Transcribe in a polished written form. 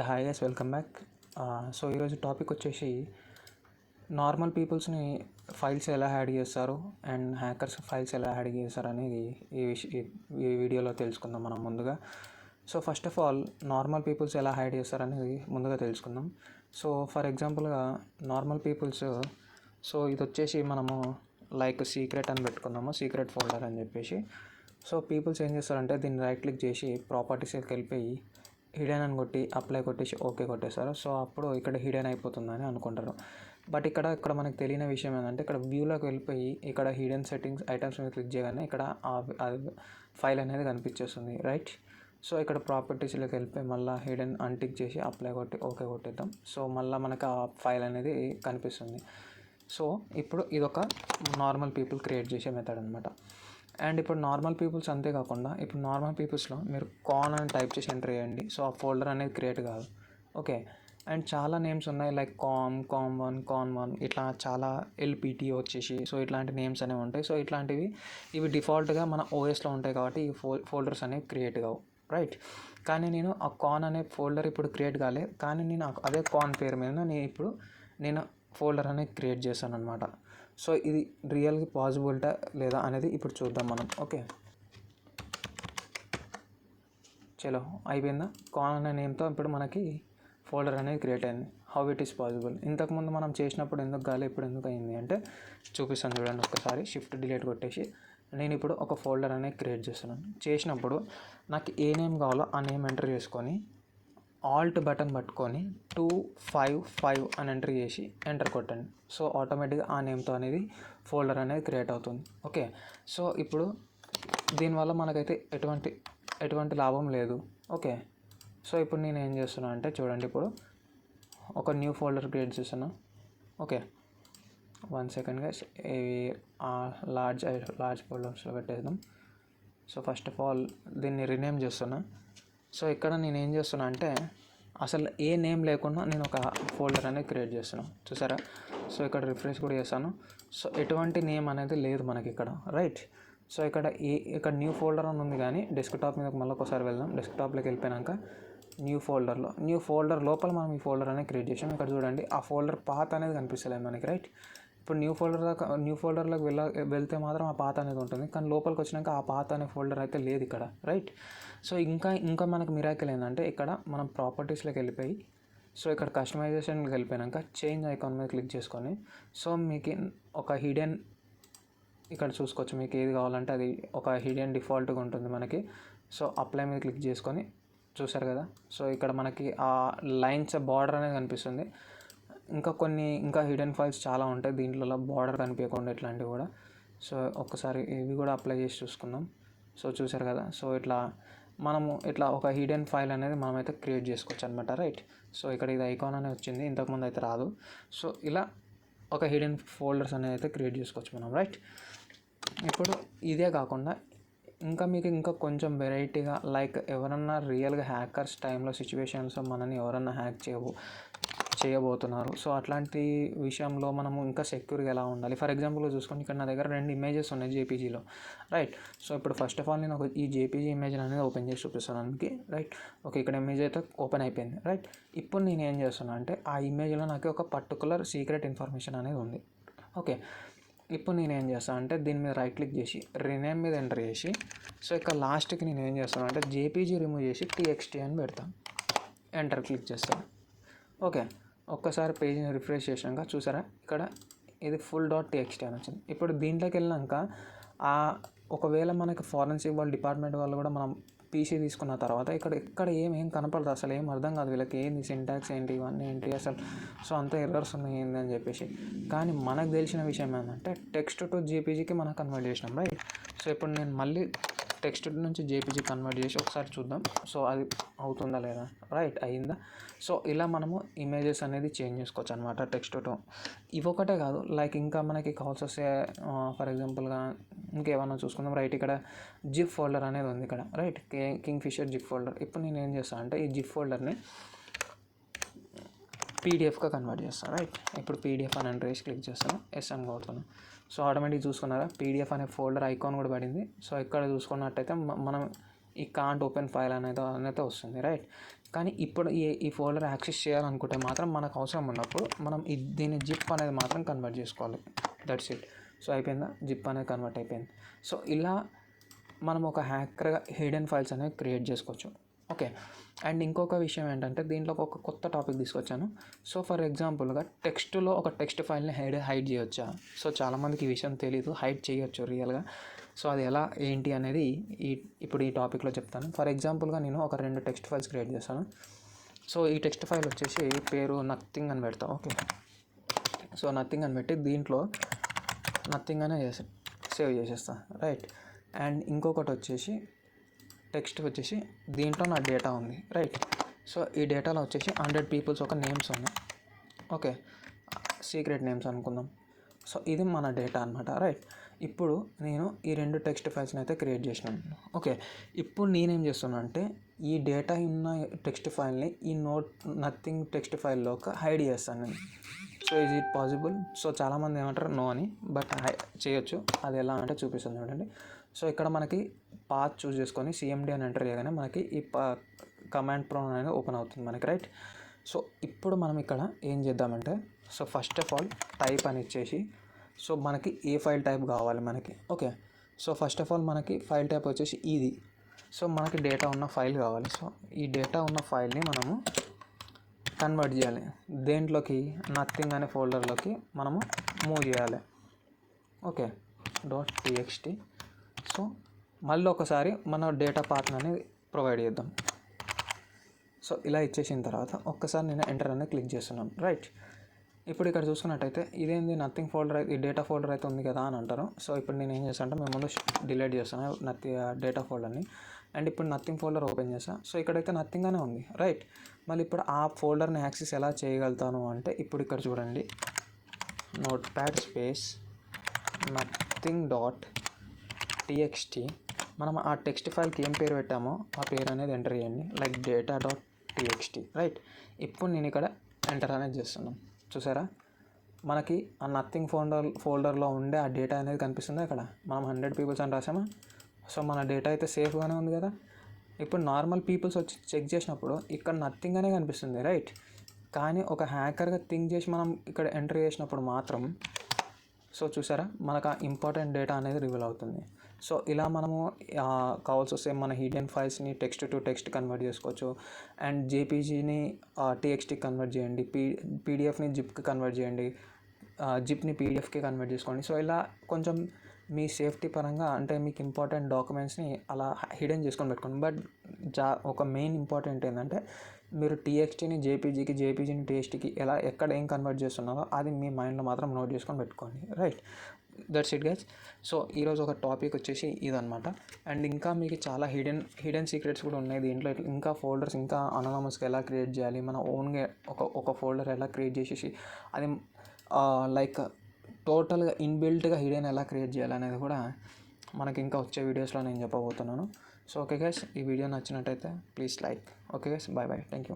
Hi guys, welcome back. So ఈరోజు topic వచ్చేసి normal పీపుల్స్ని ఫైల్స్ ఎలా యాడ్ చేస్తారు అండ్ హ్యాకర్స్ ఫైల్స్ ఎలా యాడ్ చేస్తారు అనేది ఈ వీడియోలో తెలుసుకుందాం మనం ముందుగా. So first of all normal peoples ఎలా యాడ్ చేస్తారు అనేది ముందుగా తెలుసుకుందాం. సో ఫర్ ఎగ్జాంపుల్గా నార్మల్ పీపుల్స్, సో ఇది వచ్చేసి మనము లైక్ సీక్రెట్ అని పెట్టుకుందాము, సీక్రెట్ ఫోల్డర్ అని చెప్పేసి. సో పీపుల్స్ ఏం చేస్తారంటే దీన్ని రైట్ క్లిక్ చేసి ప్రాపర్టీస్కి వెళ్ళిపోయి హిడెన్ అని కొట్టి అప్లై కొట్టేసి ఓకే కొట్టేస్తారు. సో అప్పుడు ఇక్కడ హిడెన్ అయిపోతుందని అనుకుంటారు. బట్ ఇక్కడ మనకు తెలియని విషయం ఏంటంటే ఇక్కడ వ్యూలోకి వెళ్ళిపోయి ఇక్కడ హిడెన్ సెట్టింగ్స్ ఐటమ్స్ మీద క్లిక్ చేయగానే ఇక్కడ ఫైల్ అనేది కనిపించేస్తుంది, రైట్. సో ఇక్కడ ప్రాపర్టీస్లోకి వెళ్ళిపోయి మళ్ళీ హిడెన్ అన్టిక్ చేసి అప్లై కొట్టి ఓకే కొట్టేద్దాం. సో మళ్ళీ మనకు ఆ ఫైల్ అనేది కనిపిస్తుంది. సో ఇప్పుడు ఇదొక నార్మల్ పీపుల్ క్రియేట్ చేసే మెథడ్ అనమాట. అండ్ ఇప్పుడు నార్మల్ పీపుల్స్ అంతేకాకుండా ఇప్పుడు నార్మల్ పీపుల్స్లో మీరు కాన్ అని టైప్ చేసి ఎంటర్ చేయండి. సో ఆ ఫోల్డర్ అనేది క్రియేట్ కాదు, ఓకే. అండ్ చాలా నేమ్స్ ఉన్నాయి లైక్ కామ్1, కాన్1, ఇట్లా చాలా ఎల్పిటి వచ్చేసి సో ఇట్లాంటి నేమ్స్ అనేవి ఉంటాయి. సో ఇవి డిఫాల్ట్గా మన ఓఎస్లో ఉంటాయి కాబట్టి ఈ ఫోల్డర్స్ అనేవి క్రియేట్ కావు, రైట్. కానీ నేను ఆ కాన్ అనే ఫోల్డర్ ఇప్పుడు క్రియేట్ కాలేదు, కానీ నేను అదే కాన్ పేరు మీద నేను ఫోల్డర్ అనేది క్రియేట్ చేశాను అనమాట. సో ఇది రియల్గా పాసిబిలిటా లేదా అనేది ఇప్పుడు చూద్దాం మనం, ఓకే. చలో అయిపోయిందా, కాన్ అనే నేమ్తో ఇప్పుడు మనకి ఫోల్డర్ అనేది క్రియేట్ అయింది. How it is possible? ఇంతకుముందు మనం చేసినప్పుడు ఎందుకు కాలే, ఇప్పుడు ఎందుకు అయింది అంటే చూపిస్తాను చూడండి. ఒక్కసారి షిఫ్ట్ డిలీట్ కొట్టేసి నేను ఇప్పుడు ఒక ఫోల్డర్ అనేది క్రియేట్ చేస్తున్నాను. చేసినప్పుడు నాకు ఏ నేమ్ కావాలో ఆ నేమ్ ఎంటర్ చేసుకొని ఆల్ట్ బటన్ పట్టుకొని 255 అని ఎంటర్ చేసి ఎంటర్ కొట్టండి. సో ఆటోమేటిక్గా ఆ నేమ్తో అనేది ఫోల్డర్ అనేది క్రియేట్ అవుతుంది, ఓకే. సో ఇప్పుడు దీనివల్ల మనకైతే ఎటువంటి లాభం లేదు, ఓకే. సో ఇప్పుడు నేను ఏం చేస్తున్నా అంటే చూడండి, ఇప్పుడు ఒక న్యూ ఫోల్డర్ క్రియేట్ చేస్తున్నా, ఓకే. 1 సెకండ్ గైస్, ఇవి లార్జ్ ఫోల్డర్స్లో పెట్టేద్దాం. సో ఫస్ట్ ఆఫ్ ఆల్ దీన్ని రీనేమ్ చేస్తున్నా. సో ఇక్కడ నేను ఏం చేస్తున్నా అంటే అసలు ఏ నేమ్ లేకుండా నేను ఒక ఫోల్డర్ అనేది క్రియేట్ చేస్తున్నాను, చూసారా. సో ఇక్కడ రిఫ్రెష్ కూడా చేస్తాను. సో ఎటువంటి నేమ్ అనేది లేదు మనకి ఇక్కడ, రైట్. సో ఇక్కడ న్యూ ఫోల్డర్ అని ఉంది, కానీ డెస్క్టాప్ మీద మళ్ళీ ఒకసారి వెళ్దాం. డెస్క్టాప్లోకి వెళ్ళిపోయాక న్యూ ఫోల్డర్ లోపల మనం ఈ ఫోల్డర్ అనేది క్రియేట్ చేసాం. ఇక్కడ చూడండి ఆ ఫోల్డర్ పాత్ అనేది కనిపిస్తలేదు మనకి, రైట్. ఇప్పుడు న్యూ ఫోల్డర్లోకి వెళ్తే మాత్రం ఆ పాత్ అనేది ఉంటుంది, కానీ లోపలికి వచ్చినాక ఆ పాత్ అనే ఫోల్డర్ అయితే లేదు ఇక్కడ, రైట్. సో ఇంకా మనకు మిరాకిల్ ఏంటంటే ఇక్కడ మనం ప్రాపర్టీస్లోకి వెళ్ళిపోయి సో ఇక్కడ కస్టమైజేషన్కి వెళ్ళిపోయాక చేంజ్ ఐకాన్ మీద క్లిక్ చేసుకొని సో మీకు ఒక హిడెన్ ఇక్కడ చూసుకోవచ్చు, మీకు ఏది కావాలంటే అది ఒక హిడెన్ డిఫాల్ట్గా ఉంటుంది మనకి. సో అప్లై మీద క్లిక్ చేసుకొని చూసారు కదా. సో ఇక్కడ మనకి ఆ లైన్స్ బార్డర్ అనేది కనిపిస్తుంది. ఇంకా హిడెన్ ఫైల్స్ చాలా ఉంటాయి దీంట్లో, బార్డర్ కనిపించకుండా ఇట్లాంటివి కూడా. సో ఒక్కసారి ఇవి కూడా అప్లై చేసి చూసుకుందాం. సో చూసారు కదా. సో ఇట్లా ఒక హిడెన్ ఫైల్ అనేది మనమైతే క్రియేట్ చేసుకోవచ్చు అనమాట, రైట్. సో ఇక్కడ ఇది ఐకాన్ అనేది వచ్చింది, ఇంతకుముందు అయితే రాదు. సో ఇలా ఒక హిడెన్ ఫోల్డర్స్ అనేది అయితే క్రియేట్ చేసుకోవచ్చు మనం, రైట్. ఇప్పుడు ఇదే కాకుండా మీకు కొంచెం వెరైటీగా లైక్ ఎవరన్నా రియల్గా హ్యాకర్స్ టైంలో సిచ్యువేషన్స్ మనని ఎవరన్నా హ్యాక్ చేయబోతున్నారు. సో అట్లాంటి విషయంలో మనము ఇంకా సెక్యూర్గా ఎలా ఉండాలి. ఫర్ ఎగ్జాంపుల్ చూసుకొని ఇక్కడ నా దగ్గర 2 ఇమేజెస్ ఉన్నాయి జేపీజీలో, రైట్. సో ఇప్పుడు ఫస్ట్ ఆఫ్ ఆల్ నేను ఈ జేపీజీ ఇమేజ్ అనేది ఓపెన్ చేసి చూపిస్తాను మనకి, రైట్. ఓకే, ఇక్కడ ఇమేజ్ అయితే ఓపెన్ అయిపోయింది, రైట్. ఇప్పుడు నేను ఏం చేస్తున్నా అంటే ఆ ఇమేజ్లో నాకు ఒక పర్టికులర్ సీక్రెట్ ఇన్ఫర్మేషన్ అనేది ఉంది, ఓకే. ఇప్పుడు నేను ఏం చేస్తాను అంటే దీని మీద రైట్ క్లిక్ చేసి రీనేమ్ మీద ఎంటర్ చేసి సో ఇక్కడ లాస్ట్కి నేను ఏం చేస్తాను అంటే జేపీజీ రిమూవ్ చేసి TXT అని పెడతాను, ఎంటర్ క్లిక్ చేస్తాను, ఓకే. ఒక్కసారి పేజీని రిఫ్రెష్ చేసాక చూసారా ఇక్కడ ఇది full.txt అని వచ్చింది. ఇప్పుడు దీంట్లోకి వెళ్ళాక ఒకవేళ మనకి ఫారెన్సిక్ డిపార్ట్మెంట్ వాళ్ళు కూడా మనం పీసీ తీసుకున్న తర్వాత ఇక్కడ ఏం కనపడదు, అసలు ఏం అర్థం కాదు వీళ్ళకి, ఏంది సింటాక్స్ ఏంటి, ఇవన్నీ ఏంటి అసలు. సో అంత ఎర్రర్స్ ఉన్నాయి ఏంది అని చెప్పేసి. కానీ మనకు తెలిసిన విషయం ఏంటంటే టెక్స్ట్ టు జేపీజీకి మనం కన్వర్ట్ చేసినాం, రైట్. సో ఇప్పుడు నేను మళ్ళీ టెక్స్ట్ నుంచి జేపీజీ కన్వర్ట్ చేసి ఒకసారి చూద్దాం. సో అది అవుతుందా లేదా, రైట్, అయిందా. సో ఇలా మనము ఇమేజెస్ అనేది చేంజ్ చేసుకోవచ్చు అనమాట టెక్స్ట్ టు. ఇవొకటే కాదు, లైక్ ఇంకా మనకి కాల్స్ వస్తే ఫర్ ఎగ్జాంపుల్గా ఇంకేమన్నా చూసుకుందాం, రైట్. ఇక్కడ జిప్ ఫోల్డర్ అనేది ఉంది ఇక్కడ, రైట్. Kingfisher zip folder. ఇప్పుడు నేను ఏం చేస్తాను అంటే ఈ జిప్ ఫోల్డర్ని పీడిఎఫ్గా కన్వర్ట్ చేస్తాను, రైట్. ఇప్పుడు పీడిఎఫ్ అని ఎంటర్ చేసి క్లిక్ చేస్తాను, ఎస్ అని కొడుతున్నాను. సో ఆటోమేటిక్ చూసుకున్నారా పీడిఎఫ్ అనే ఫోల్డర్ ఐకాన్ కూడా పడింది. సో ఇక్కడ చూసుకున్నట్టయితే మనం ఈ కాంట్ ఓపెన్ ఫైల్ అనేది వస్తుంది, రైట్. కానీ ఇప్పుడు ఈ ఫోల్డర్ యాక్సెస్ చేయాలనుకుంటే మాత్రం మనకు అవసరం ఉన్నప్పుడు మనం దీని జిప్ అనేది మాత్రం కన్వర్ట్ చేసుకోవాలి. That's it. సో అయిపోయిందా, జిప్ అనేది కన్వర్ట్ అయిపోయింది. సో ఇలా మనం ఒక హ్యాకర్గా హిడెన్ ఫైల్స్ అనేవి క్రియేట్ చేసుకోవచ్చు. ఓకే. అండ్ ఇంకొక విషయం ఏంటంటే దీంట్లో ఒక కొత్త టాపిక్ తీసుకొచ్చాను. సో ఫర్ ఎగ్జాంపుల్గా టెక్స్ట్లో ఒక టెక్స్ట్ ఫైల్ని హైడ్ చేయొచ్చా? సో చాలామందికి ఈ విషయం తెలీదు. హైడ్ చేయొచ్చు రియల్గా. సో అది ఎలా ఏంటి అనేది ఇప్పుడు ఈ టాపిక్లో చెప్తాను. ఫర్ ఎగ్జాంపుల్గా నేను ఒక 2 టెక్స్ట్ ఫైల్స్ క్రియేట్ చేస్తాను. సో ఈ టెక్స్ట్ ఫైల్ వచ్చేసి పేరు నథింగ్ అని పెడతా. ఓకే. సో నథింగ్ అని పెట్టి దీంట్లో నథింగ్ అనే సేవ్ చేసేస్తా. రైట్. అండ్ ఇంకొకటి వచ్చేసి టెక్స్ట్ వచ్చేసి దీంట్లో నా డేటా ఉంది. రైట్. సో ఈ డేటాలో వచ్చేసి 100 పీపుల్స్ ఒక నేమ్స్ ఉన్నాయి. ఓకే. సీక్రెట్ నేమ్స్ అనుకుందాం. సో ఇది మన డేటా అనమాట. రైట్. ఇప్పుడు నేను ఈ 2 టెక్స్ట్ ఫైల్స్ని అయితే క్రియేట్ చేసినాను. ఓకే. ఇప్పుడు నేనేం చేస్తున్నా అంటే ఈ డేటా ఉన్న టెక్స్ట్ ఫైల్ని ఈ నథింగ్ టెక్స్ట్ ఫైల్లోకి హైడ్ చేస్తాను నేను. So is it possible? So చాలామంది ఏమంటారు నో అని, బట్ చేయొచ్చు. అది ఎలా అంటే చూపిస్తుంది చూడండి. సో ఇక్కడ మనకి పాత్ చూస్ చేసుకొని CMD అని ఎంటర్ చేయగానే మనకి ఈ కమాండ్ ప్రాంప్ట్ అనేది ఓపెన్ అవుతుంది మనకి. రైట్. సో ఇప్పుడు మనం ఇక్కడ ఏం చేద్దామంటే so first of all type అని ఇచ్చేసి సో మనకి ఏ ఫైల్ టైప్ కావాలి మనకి. Okay. So first of all మనకి ఫైల్ టైప్ వచ్చేసి ఇది. సో మనకి డేటా ఉన్న ఫైల్ కావాలి. సో ఈ డేటా ఉన్న ఫైల్ని మనము కన్వర్ట్ చేయాలి. దేంట్లోకి? నథింగ్ అనే ఫోల్డర్లోకి మనము మూవ్ చేయాలి. ఓకే. .txt. సో మళ్ళీ ఒకసారి మన డేటా పాత్ అనేది ప్రొవైడ్ చేద్దాం. సో ఇలా ఇచ్చేసిన తర్వాత ఒక్కసారి నేను ఎంటర్ అనేది క్లిక్ చేస్తున్నాను. రైట్. ఇప్పుడు ఇక్కడ చూసుకున్నట్టయితే ఇదేంది నథింగ్ ఫోల్డర్, ఈ డేటా ఫోల్డర్ అయితే ఉంది కదా అని అంటారు. సో ఇప్పుడు నేను ఏం చేస్తాను అంటే మేము ముందు డిలీట్ చేస్తాను డేటా ఫోల్డర్ని. అండ్ ఇప్పుడు నథింగ్ ఫోల్డర్ ఓపెన్ చేస్తాను. సో ఇక్కడైతే నథింగ్ అనే ఉంది. రైట్. మళ్ళీ ఇప్పుడు ఆ ఫోల్డర్ని యాక్సెస్ ఎలా చేయగలుగుతాను అంటే ఇప్పుడు ఇక్కడ చూడండి, నోట్ప్యాడ్ స్పేస్ nothing.txt. మనం ఆ టెక్స్ట్ ఫైల్కి ఏం పేరు పెట్టామో ఆ పేరు అనేది ఎంటర్ చేయండి, లైక్ data.txt. రైట్. ఇప్పుడు నేను ఇక్కడ ఎంటర్ అనేది చేస్తున్నాను. చూసారా, మనకి ఆ నథింగ్ ఫోల్డర్లో ఉండే ఆ డేటా అనేది కనిపిస్తుందా ఇక్కడ? మనం 100 పీపుల్స్ అని రాసామా? సో మన డేటా అయితే సేఫ్గానే ఉంది కదా. ఇప్పుడు నార్మల్ పీపుల్స్ వచ్చి చెక్ చేసినప్పుడు ఇక్కడ నథింగ్ అనే కనిపిస్తుంది. రైట్. కానీ ఒక హ్యాకర్గా థింక్ చేసి మనం ఇక్కడ ఎంటర్ చేసినప్పుడు మాత్రం సో చూసారా మనకు ఆ ఇంపార్టెంట్ డేటా అనేది రివీల్ అవుతుంది. సో ఇలా మనము కావాల్సి వస్తే మన హిడెన్ ఫైల్స్ని టెక్స్ట్ టు టెక్స్ట్ కన్వర్ట్ చేసుకోవచ్చు. అండ్ జేపీజీని TXT కన్వర్ట్ చేయండి, పీడిఎఫ్ని జిప్కి కన్వర్ట్ చేయండి, జిప్ని పీడిఎఫ్కి కన్వర్ట్ చేసుకోండి. సో ఇలా కొంచెం మీ సేఫ్టీ పరంగా అంటే మీకు ఇంపార్టెంట్ డాక్యుమెంట్స్ని అలా హిడెన్ చేసుకొని పెట్టుకోండి. బట్ ఒక మెయిన్ ఇంపార్టెంట్ ఏంటంటే మీరు TXTని జేపీజీని TXTకి ఎక్కడ ఏం కన్వర్ట్ చేస్తున్నారో అది మీ మైండ్లో మాత్రం నోట్ చేసుకొని పెట్టుకోండి. Right. That's it guys. So ఈరోజు ఒక టాపిక్ వచ్చేసి ఇదనమాట. అండ్ ఇంకా మీకు చాలా హిడెన్ సీక్రెట్స్ కూడా ఉన్నాయి దీంట్లో. ఇంకా ఫోల్డర్స్ ఇంకా అనానమస్గా ఎలా క్రియేట్ చేయాలి, మన ఓన్గా ఒక ఫోల్డర్ ఎలా క్రియేట్ చేసేసి అది లైక్ టోటల్గా ఇన్బిల్ట్గా హిడెన్ ఎలా క్రియేట్ చేయాలి అనేది కూడా మనకి ఇంకా వచ్చే వీడియోస్లో నేను చెప్పబోతున్నాను. సో ఓకే గైస్, ఈ వీడియో నచ్చినట్టయితే please like. Okay guys, bye. Thank you.